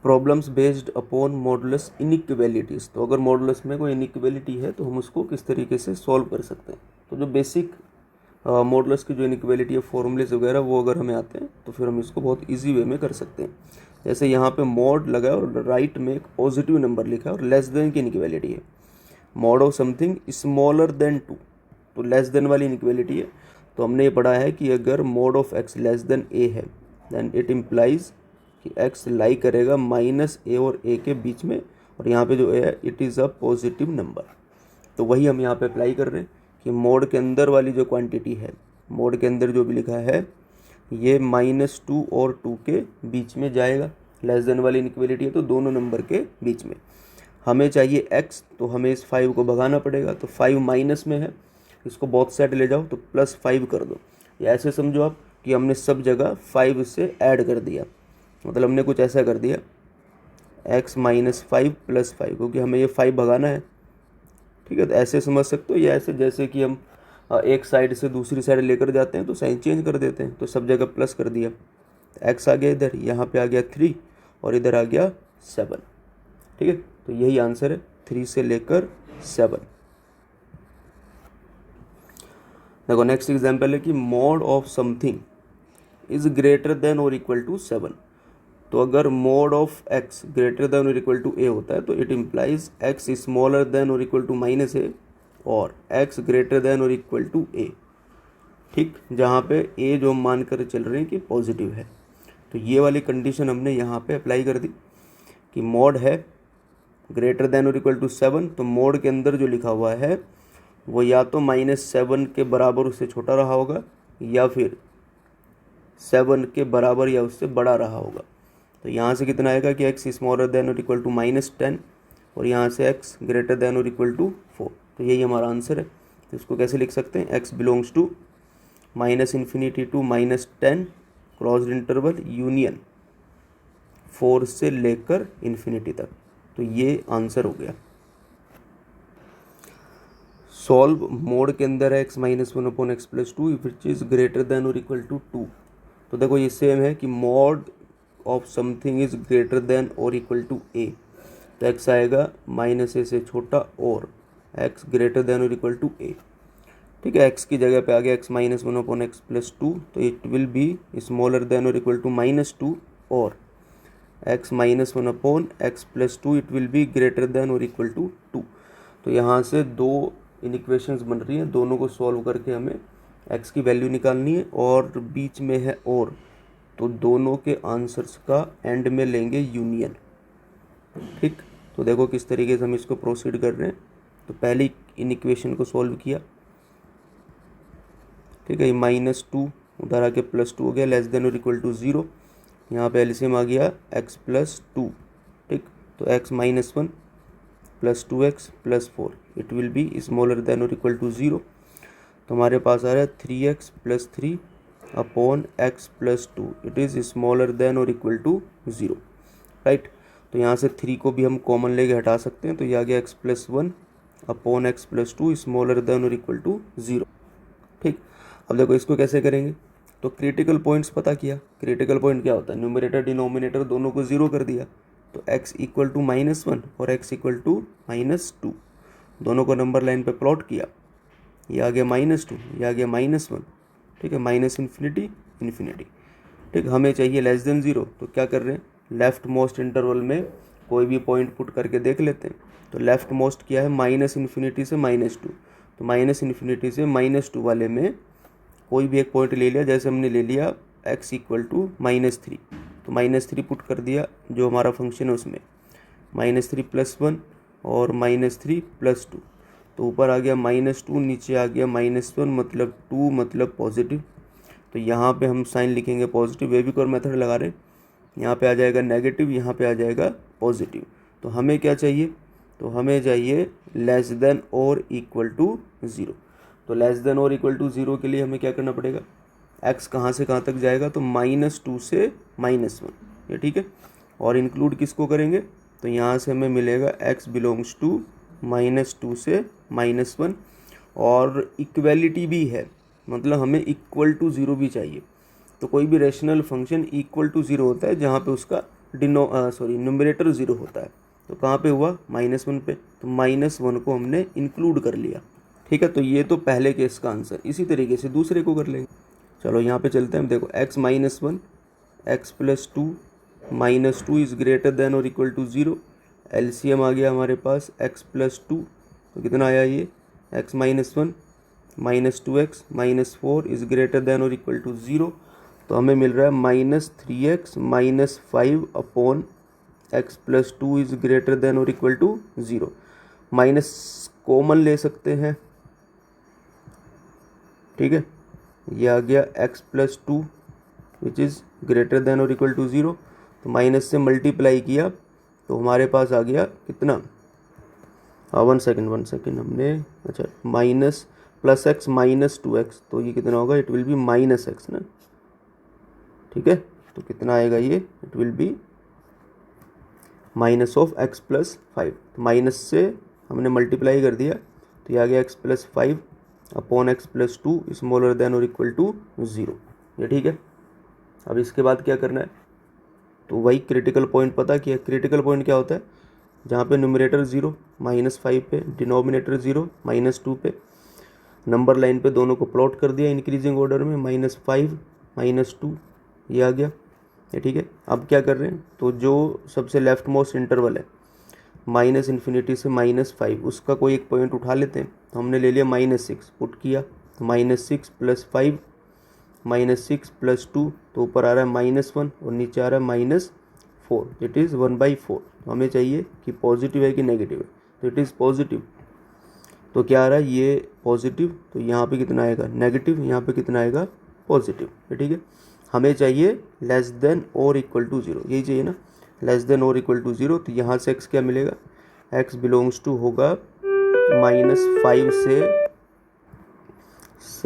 Problems based upon modulus inequalities. तो अगर modulus में कोई इनइक्वालिटी है तो हम उसको किस तरीके से सॉल्व कर सकते हैं। तो जो बेसिक मॉडुलस की जो इनइक्वालिटी है, फॉर्मूलेज वगैरह, वो अगर हमें आते हैं तो फिर हम इसको बहुत ईजी वे में कर सकते हैं। जैसे यहाँ पे मॉड लगा है और राइट में एक पॉजिटिव नंबर लिखा है और लेस देन की इनइक्वालिटी है। Mod of something smaller than 2, तो लेस देन वाली इनइक्वालिटी है। तो हमने ये पढ़ा है कि अगर mod of x less than A है देन इट इम्प्लाइज कि एक्स लाई करेगा माइनस ए और ए के बीच में, और यहाँ पे जो ए है it is a positive number. तो वही हम यहाँ पे अप्लाई कर रहे हैं कि मोड के अंदर वाली जो क्वांटिटी है, मोड के अंदर जो भी लिखा है ये -2 और 2 के बीच में जाएगा। लेस देन वाली इनइक्वालिटी है तो दोनों नंबर के बीच में। हमें चाहिए x, तो हमें इस 5 को भगाना पड़ेगा। तो 5 माइनस में है, इसको बोथ साइड ले जाओ तो +5 कर दो। या ऐसे समझो आप कि हमने सब जगह 5 से ऐड कर दिया, मतलब हमने कुछ ऐसा कर दिया x -5 + 5, क्योंकि हमें ये 5 भगाना है। ठीक है, तो ऐसे समझ सकते हो, या ऐसे जैसे कि हम एक साइड से दूसरी साइड लेकर जाते हैं तो साइन चेंज कर देते हैं। तो सब जगह प्लस कर दिया, x आ गया इधर, यहाँ पे आ गया 3 और इधर आ गया 7। ठीक है, तो यही आंसर है 3 से लेकर 7। देखो नेक्स्ट एग्जाम्पल है कि mod of something is greater than और इक्वल टू 7। तो अगर mod of x greater than और इक्वल टू a होता है तो it implies x smaller than और इक्वल टू -a और x ग्रेटर देन और इक्वल टू a। ठीक, जहाँ पे a जो हम मान कर चल रहे हैं कि पॉजिटिव है। तो ये वाली कंडीशन हमने यहाँ पे अप्लाई कर दी कि मॉड है ग्रेटर देन और इक्वल टू 7, तो मॉड के अंदर जो लिखा हुआ है वो या तो -7 के बराबर उससे छोटा रहा होगा या फिर 7 के बराबर या उससे बड़ा रहा होगा। तो यहाँ से कितना आएगा कि x स्मॉलर देन और इक्वल टू -10 और यहाँ से x ग्रेटर देन और इक्वल टू 4। तो यही हमारा आंसर है। तो इसको कैसे लिख सकते हैं, x belongs to -∞ to -10 crossed interval union 4 से लेकर इन्फिनिटी तक। तो ये आंसर हो गया। सॉल्व मोड के अंदर है x -1/x + 2 which is greater than और इक्वल टू 2। तो देखो ये सेम है कि mod of something is greater than और इक्वल टू a, तो x आएगा -a से छोटा और x ग्रेटर देन और इक्वल टू a। ठीक है, x की जगह पे आ गया x -1/x + 2, तो it will be smaller than और इक्वल टू -2 और x -1/x + 2 it will be greater than और इक्वल टू 2। तो यहाँ से दो इक्वेशंस बन रही हैं, दोनों को सॉल्व करके हमें x की वैल्यू निकालनी है और बीच में है और, तो दोनों के आंसर्स का एंड में लेंगे यूनियन। ठीक, तो देखो किस तरीके से हम इसको प्रोसीड कर रहे हैं। तो पहली इन इक्वेशन को सॉल्व किया। ठीक है, -2 उधर आके +2 हो गया, लेस देन और इक्वल टू 0। यहाँ पे एलसीएम आ गया x + 2। ठीक, तो x -1 + 2x + 4 it will be smaller than और इक्वल टू 0। तो हमारे पास आ रहा है 3x + 3 upon x + 2 it is smaller than और इक्वल टू 0। राइट, तो यहाँ से 3 को भी हम कॉमन लेके हटा सकते हैं। तो ये आ गया x + 1 upon x + 2 smaller than और इक्वल टू 0। ठीक, अब देखो इसको कैसे करेंगे। तो क्रिटिकल पॉइंट्स पता किया। क्रिटिकल पॉइंट क्या होता है, न्यूमरेटर डिनोमिनेटर दोनों को 0 कर दिया। तो x = -1 और x = -2, दोनों को नंबर लाइन पे प्लॉट किया। ये आ गया -2, ये आ गया -1। ठीक है, -∞ ठीक, हमें चाहिए लेस देन 0। तो क्या कर रहे हैं, लेफ्ट मोस्ट इंटरवल में कोई भी पॉइंट पुट करके देख लेते हैं। तो लेफ्ट मोस्ट क्या है, -∞ से -2। तो -∞ से -2 वाले में कोई भी एक पॉइंट ले लिया, जैसे हमने ले लिया x = -3, तो -3 पुट कर दिया जो हमारा फंक्शन है उसमें, -3 + 1 और -3 + 2। तो ऊपर आ गया -2, नीचे आ गया -1, मतलब 2 मतलब पॉजिटिव। तो यहाँ पे हम साइन लिखेंगे पॉजिटिव, वे भी कोई मेथड लगा रहे हैं। यहाँ पे आ जाएगा नेगेटिव, यहाँ पे आ जाएगा पॉजिटिव। तो हमें क्या चाहिए, तो हमें चाहिए लेस देन और इक्वल टू 0। तो लेस देन और इक्वल टू 0 के लिए हमें क्या करना पड़ेगा, x कहाँ से कहाँ तक जाएगा, तो -2 से -1, ये ठीक है। और इंक्लूड किसको करेंगे, तो यहाँ से हमें मिलेगा x बिलोंग्स टू -2 से -1 और इक्वलिटी भी है, मतलब हमें इक्वल टू 0 भी चाहिए। तो कोई भी रेशनल फंक्शन इक्वल टू 0 होता है जहाँ पे उसका न्यूमरेटर 0 होता है। तो कहाँ पे हुआ, -1 पे, तो -1 को हमने इंक्लूड कर लिया। ठीक है, तो ये तो पहले केस का आंसर। इसी तरीके से दूसरे को कर लेंगे। चलो यहाँ पे चलते हैं। देखो x - 1 x + 2 -2 is greater than और इक्वल टू 0। एलसीएम आ गया हमारे पास x + 2, तो कितना आया ये, x - 1 -2x -4 is greater than और इक्वल टू 0। तो हमें मिल रहा है -3x - 5 upon x + 2 is greater than और इक्वल टू 0। माइनस कॉमन ले सकते हैं। ठीक है, ये आ गया x + 2 which is greater than और इक्वल टू 0। तो माइनस से मल्टीप्लाई किया तो हमारे पास आ गया कितना, 1 सेकेंड हमने, अच्छा, माइनस प्लस x -2x, तो ये कितना होगा, इट विल बी -x ना। ठीक है, तो कितना आएगा ये, इट विल बी -(x + 5)। तो माइनस से हमने मल्टीप्लाई कर दिया तो ये आ गया x + 5 upon x + 2 smaller than और इक्वल टू 0। ये ठीक है। अब इसके बाद क्या करना है, तो वही क्रिटिकल पॉइंट पता किया। क्रिटिकल पॉइंट क्या होता है, जहाँ पे न्यूमरेटर 0 -5 पे, डिनोमिनेटर 0 -2 पे, नंबर लाइन पे दोनों को प्लॉट कर दिया इंक्रीजिंग ऑर्डर में, -5 -2, ये आ गया। ये ठीक है। अब क्या कर रहे हैं, तो जो सबसे लेफ्ट मोस्ट इंटरवल है -∞ से -5, उसका कोई एक पॉइंट उठा लेते हैं। तो हमने ले लिया -6, पुट किया तो -6 + 5 -6 + 2, तो ऊपर आ रहा है -1 और नीचे आ रहा है -4, इट इज़ 1/4। तो हमें चाहिए कि पॉजिटिव है कि नेगेटिव है, तो इट इज़ पॉजिटिव। तो क्या आ रहा है, ये पॉजिटिव, तो यहाँ पे कितना आएगा, नेगेटिव, यहाँ पे कितना आएगा, पॉजिटिव। ठीक है, हमें चाहिए लेस देन और इक्वल टू 0, यही चाहिए ना, लेस देन और इक्वल टू 0। तो यहाँ से x क्या मिलेगा, x बिलोंग्स टू होगा -5 से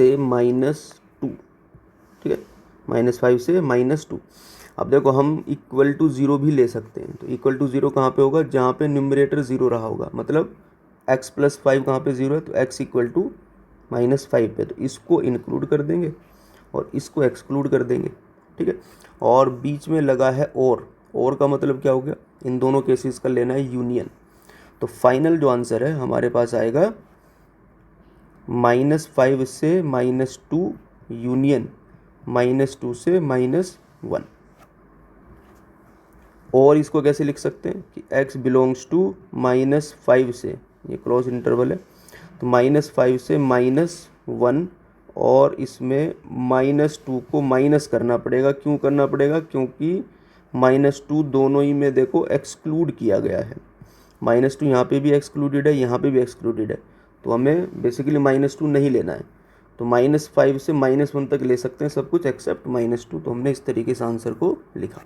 -2। ठीक है, -5 से -2। अब देखो हम इक्वल टू 0 भी ले सकते हैं। तो इक्वल टू 0 कहाँ पे होगा, जहाँ पे न्यूमरेटर 0 रहा होगा, मतलब x + 5 कहाँ पे 0 है, तो x = -5 पे, तो इसको इंक्लूड कर देंगे और इसको एक्सक्लूड कर देंगे। ठीक है, और बीच में लगा है और का मतलब क्या हो गया, इन दोनों केसेस का लेना है यूनियन। तो फाइनल जो आंसर है हमारे पास आएगा -5 से -2 यूनियन -2 से -1। और इसको कैसे लिख सकते हैं कि x बिलोंग्स टू -5 से, ये क्लोज इंटरवल है, तो -5 से -1, और इसमें -2 को माइनस करना पड़ेगा। क्यों करना पड़ेगा, क्योंकि -2 दोनों ही में देखो एक्सक्लूड किया गया है। -2 यहाँ पे भी एक्सक्लूडेड है, यहाँ पे भी एक्सक्लूडेड है, तो हमें बेसिकली -2 नहीं लेना है। तो -5 से -1 तक ले सकते हैं सब कुछ एक्सेप्ट -2। तो हमने इस तरीके से आंसर को लिखा।